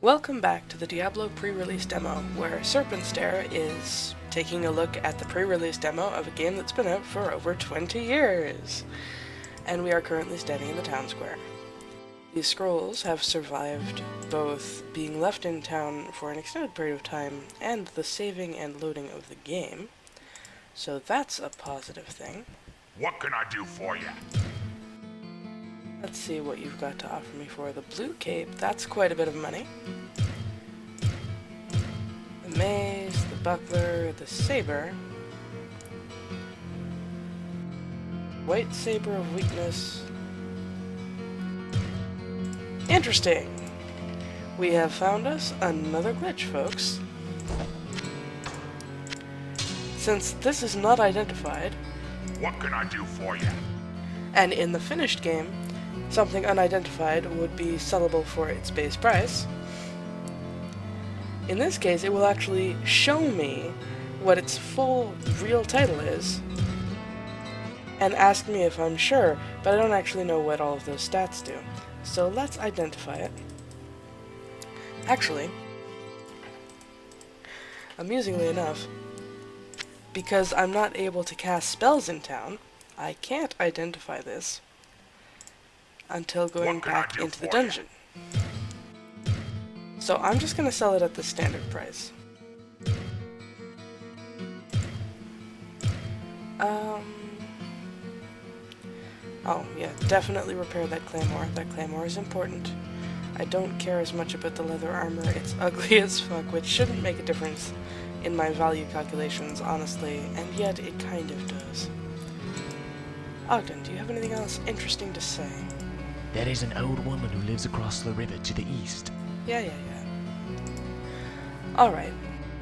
Welcome back to the Diablo pre-release demo, where Serpent Stare is taking a look at the pre-release demo of a game that's been out for over 20 years. And we are currently standing in the town square. These scrolls have survived both being left in town for an extended period of time and the saving and loading of the game, so that's a positive thing. What can I do for you? Let's see what you've got to offer me for the blue cape. That's quite a bit of money. The mace, the buckler, the saber. White saber of weakness. Interesting. We have found us another glitch, folks. Since this is not identified, What can I do for you? and in the finished game, something unidentified would be sellable for its base price. In this case, it will actually show me what its full real title is and ask me if I'm sure, but I don't actually know what all of those stats do. So let's identify it. Actually, amusingly enough, because I'm not able to cast spells in town, I can't identify this until going What can I back do into the for ya? dungeon. So I'm just going to sell it at the standard price. Oh yeah, definitely repair that claymore. That claymore is important. I don't care as much about the leather armor. It's ugly as fuck, which shouldn't make a difference in my value calculations, honestly, and yet it kind of does. Ogden, do you have anything else interesting to say? There is an old woman who lives across the river to the east. Yeah. Alright,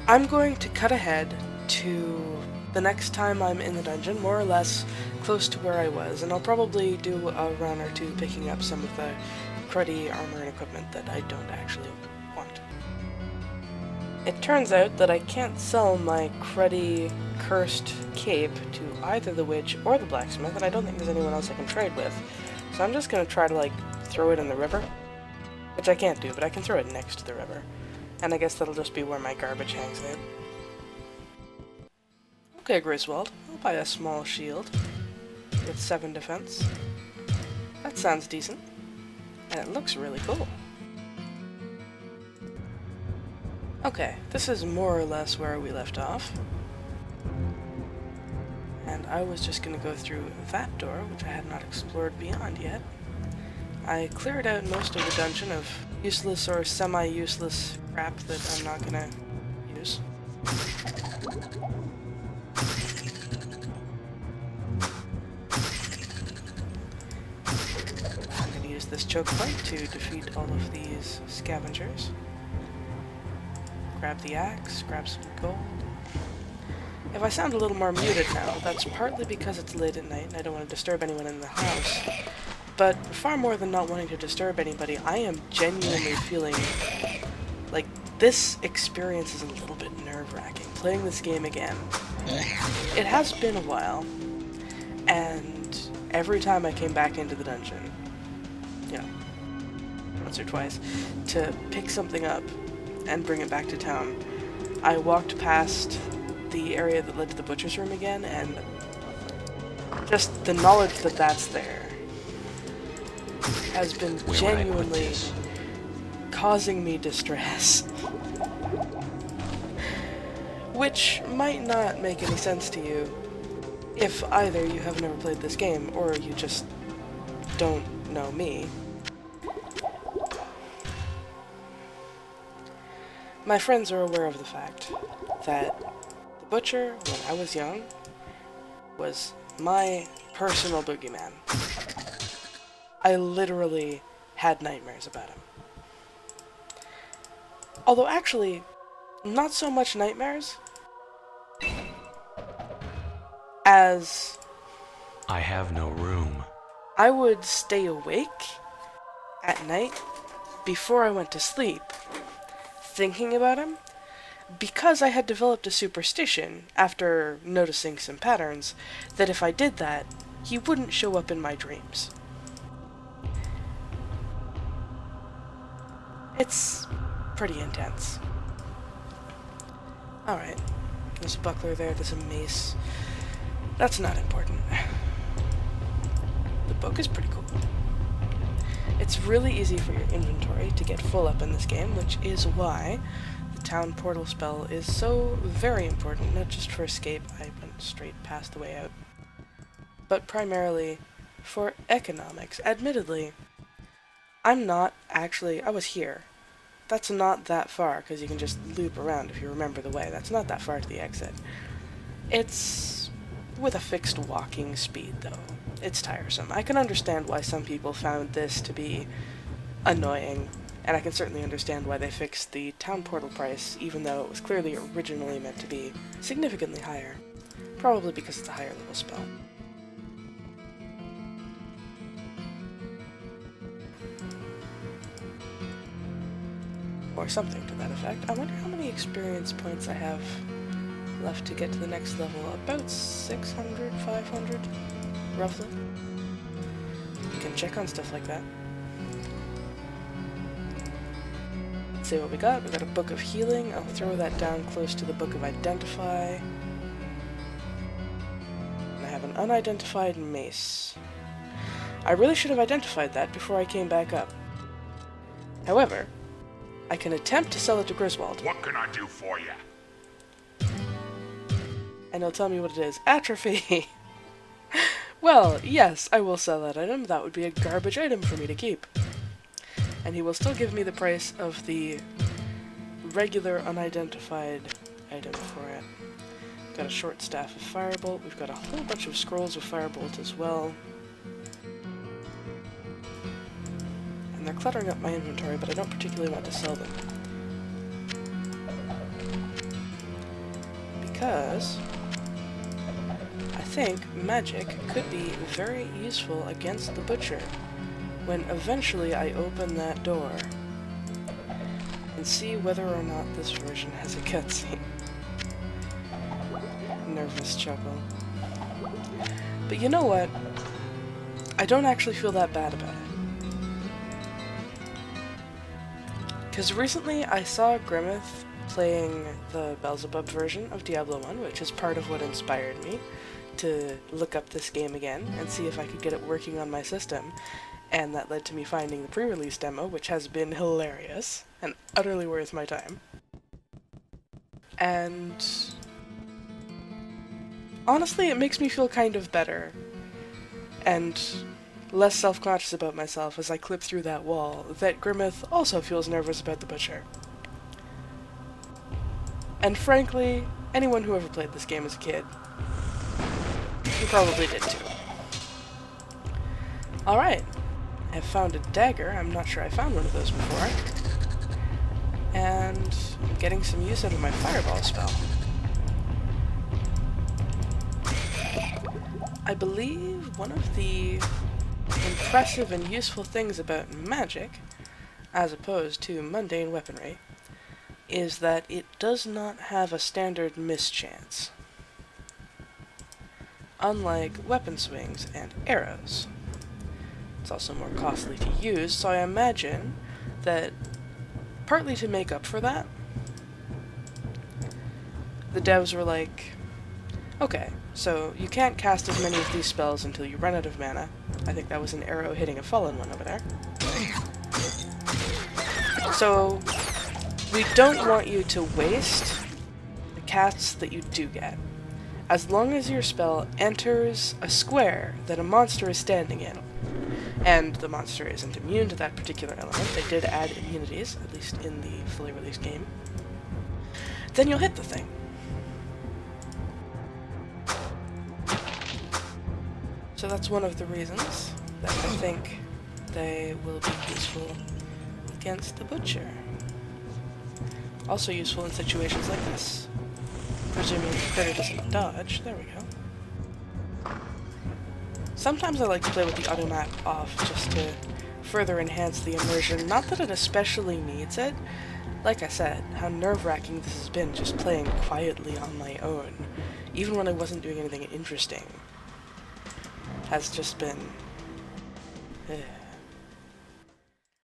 I'm going to cut ahead to the next time I'm in the dungeon, more or less close to where I was, and I'll probably do a run or two picking up some of the cruddy armor and equipment that I don't actually want. It turns out that I can't sell my cruddy, cursed cape to either the witch or the blacksmith, and I don't think there's anyone else I can trade with. So I'm just gonna try to, throw it in the river. Which I can't do, but I can throw it next to the river. And I guess that'll just be where my garbage hangs out. Okay, Griswold, I'll buy a small shield with 7 defense. That sounds decent. And it looks really cool. Okay, this is more or less where we left off. And I was just gonna go through that door, which I had not explored beyond yet. I cleared out most of the dungeon of useless or semi-useless crap that I'm not gonna use. I'm gonna use this choke point to defeat all of these scavengers. Grab the axe, grab some gold. If I sound a little more muted now, that's partly because it's late at night and I don't want to disturb anyone in the house. But far more than not wanting to disturb anybody, I am genuinely feeling like this experience is a little bit nerve-wracking, playing this game again. It has been a while, and every time I came back into the dungeon, once or twice, to pick something up and bring it back to town, I walked past the area that led to the butcher's room again, and just the knowledge that that's there has been Where would I put genuinely this? causing me distress. Which might not make any sense to you if either you have never played this game or you just don't know me. My friends are aware of the fact that the butcher, when I was young, was my personal boogeyman. I literally had nightmares about him. Although actually, not so much nightmares as I have no room. I would stay awake at night before I went to sleep thinking about him, because I had developed a superstition after noticing some patterns that if I did that, he wouldn't show up in my dreams. It's pretty intense. Alright. There's a buckler there, there's a mace. That's not important. The book is pretty cool. It's really easy for your inventory to get full up in this game, which is why the town portal spell is so very important, not just for escape, I went straight past the way out, but primarily for economics. Admittedly, I was here. That's not that far, because you can just loop around if you remember the way. That's not that far to the exit. It's with a fixed walking speed, though. It's tiresome. I can understand why some people found this to be annoying, and I can certainly understand why they fixed the town portal price, even though it was clearly originally meant to be significantly higher. Probably because it's a higher level spell. Or something to that effect. I wonder how many experience points I have left to get to the next level. About 600, 500, roughly. You can check on stuff like that. Let's see what we got. We got a Book of Healing. I'll throw that down close to the Book of Identify. And I have an unidentified mace. I really should have identified that before I came back up. However, I can attempt to sell it to Griswold. What can I do for you? And he'll tell me what it is. Atrophy! Well, yes, I will sell that item. That would be a garbage item for me to keep. And he will still give me the price of the regular unidentified item for it. We've got a short staff of Firebolt. We've got a whole bunch of scrolls of Firebolt as well. They're cluttering up my inventory, but I don't particularly want to sell them. Because I think magic could be very useful against the Butcher when eventually I open that door and see whether or not this version has a cutscene. Nervous chuckle. But you know what? I don't actually feel that bad about it. Because recently I saw Grimmeth playing the Beelzebub version of Diablo 1, which is part of what inspired me to look up this game again and see if I could get it working on my system, and that led to me finding the pre-release demo, which has been hilarious and utterly worth my time. And honestly, it makes me feel kind of better and less self-conscious about myself as I clip through that wall, that Grimmeth also feels nervous about the Butcher. And frankly, anyone who ever played this game as a kid, you probably did too. Alright, I've found a dagger. I'm not sure I found one of those before. And I'm getting some use out of my Fireball spell. I believe one of the impressive and useful things about magic, as opposed to mundane weaponry, is that it does not have a standard mischance, unlike weapon swings and arrows. It's also more costly to use, so I imagine that, partly to make up for that, the devs were like, okay, so you can't cast as many of these spells until you run out of mana. I think that was an arrow hitting a fallen one over there. So, we don't want you to waste the casts that you do get. As long as your spell enters a square that a monster is standing in, and the monster isn't immune to that particular element, they did add immunities, at least in the fully released game, then you'll hit the thing. So that's one of the reasons that I think they will be useful against the Butcher. Also useful in situations like this. Presuming the critter doesn't dodge. There we go. Sometimes I like to play with the auto-map off just to further enhance the immersion. Not that it especially needs it. Like I said, how nerve-wracking this has been just playing quietly on my own, even when I wasn't doing anything interesting, has just been